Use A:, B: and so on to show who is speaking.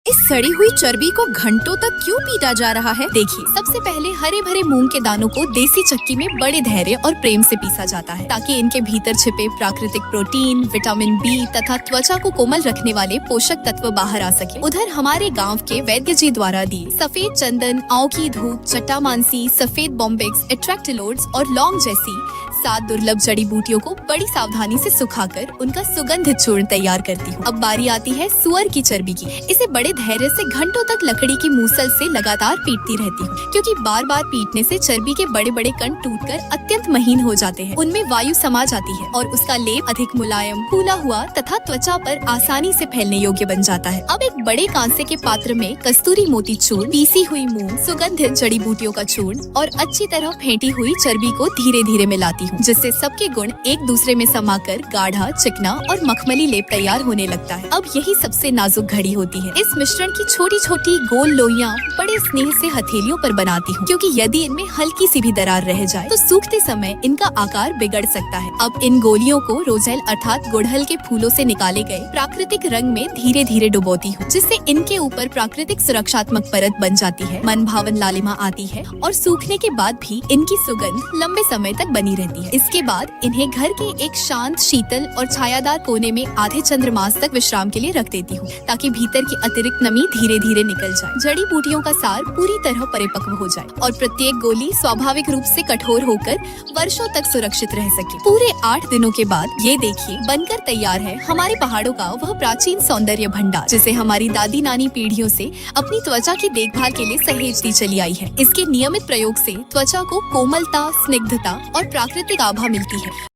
A: इस सड़ी हुई चर्बी को घंटों तक क्यों पीटा जा रहा है? देखिए, सबसे पहले हरे भरे मूंग के दानों को देसी चक्की में बड़े धैर्य और प्रेम से पीसा जाता है ताकि इनके भीतर छिपे प्राकृतिक प्रोटीन, विटामिन बी तथा त्वचा को कोमल रखने वाले पोषक तत्व बाहर आ सके। उधर हमारे गांव के वैद्य जी द्वारा दिए सफेद चंदन, आंव की धूप, चट्टामांसी, सफेद बॉम्बेक्स, एट्रैक्टिलोड्स और लौंग जैसी 7 दुर्लभ जड़ी बूटियों को बड़ी सावधानी से सुखाकर उनका सुगंधित चूर्ण तैयार करती हूँ। अब बारी आती है सुअर की चर्बी की। इसे बड़े धैर्य से घंटों तक लकड़ी की मूसल से लगातार पीटती रहती हूँ, क्योंकि बार बार पीटने से चर्बी के बड़े बड़े कण टूटकर अत्यंत महीन हो जाते हैं। उनमें वायु समा जाती है और उसका लेप अधिक मुलायम, फूला हुआ तथा त्वचा पर आसानी से फैलने योग्य बन जाता है। अब एक बड़े कांसे के पात्र में कस्तूरी मोती चूर्ण, पीसी हुई मूंग, सुगंधित जड़ी बूटियों का चूर्ण और अच्छी तरह फेंटी हुई चर्बी को धीरे धीरे मिलाती हूँ, जिससे सबके गुण एक दूसरे में समाकर गाढ़ा, चिकना और मखमली लेप तैयार होने लगता है। अब यही सबसे नाजुक घड़ी होती है। इस मिश्रण की छोटी छोटी गोल लोइयां बड़े स्नेह से हथेलियों पर बनाती हूँ, क्योंकि यदि इनमें हल्की सी भी दरार रह जाए तो सूखते समय इनका आकार बिगड़ सकता है। अब इन गोलियों को रोजेल अर्थात गुड़हल के फूलों से निकाले गए प्राकृतिक रंग में धीरे धीरे डुबोती हूँ, जिससे इनके ऊपर प्राकृतिक सुरक्षात्मक परत बन जाती है, मन भावन लालिमा आती है और सूखने के बाद भी इनकी सुगंध लंबे समय तक बनी रहती है। इसके बाद इन्हें घर के एक शांत, शीतल और छायादार कोने में आधे चंद्रमास तक विश्राम के लिए रख देती हूँ, ताकि भीतर की अतिरिक्त नमी धीरे धीरे निकल जाए, जड़ी बूटियों का सार पूरी तरह परिपक्व हो जाए और प्रत्येक गोली स्वाभाविक रूप से कठोर होकर वर्षों तक सुरक्षित रह सके। पूरे 8 दिनों के बाद ये देखिए बनकर तैयार है हमारे पहाड़ों का वह प्राचीन सौंदर्य भंडार, जिसे हमारी दादी नानी पीढ़ियों से अपनी त्वचा की देखभाल के लिए सहेजती चली आई है। इसके नियमित प्रयोग से त्वचा को कोमलता, स्निग्धता और प्राकृतिक आभा मिलती है।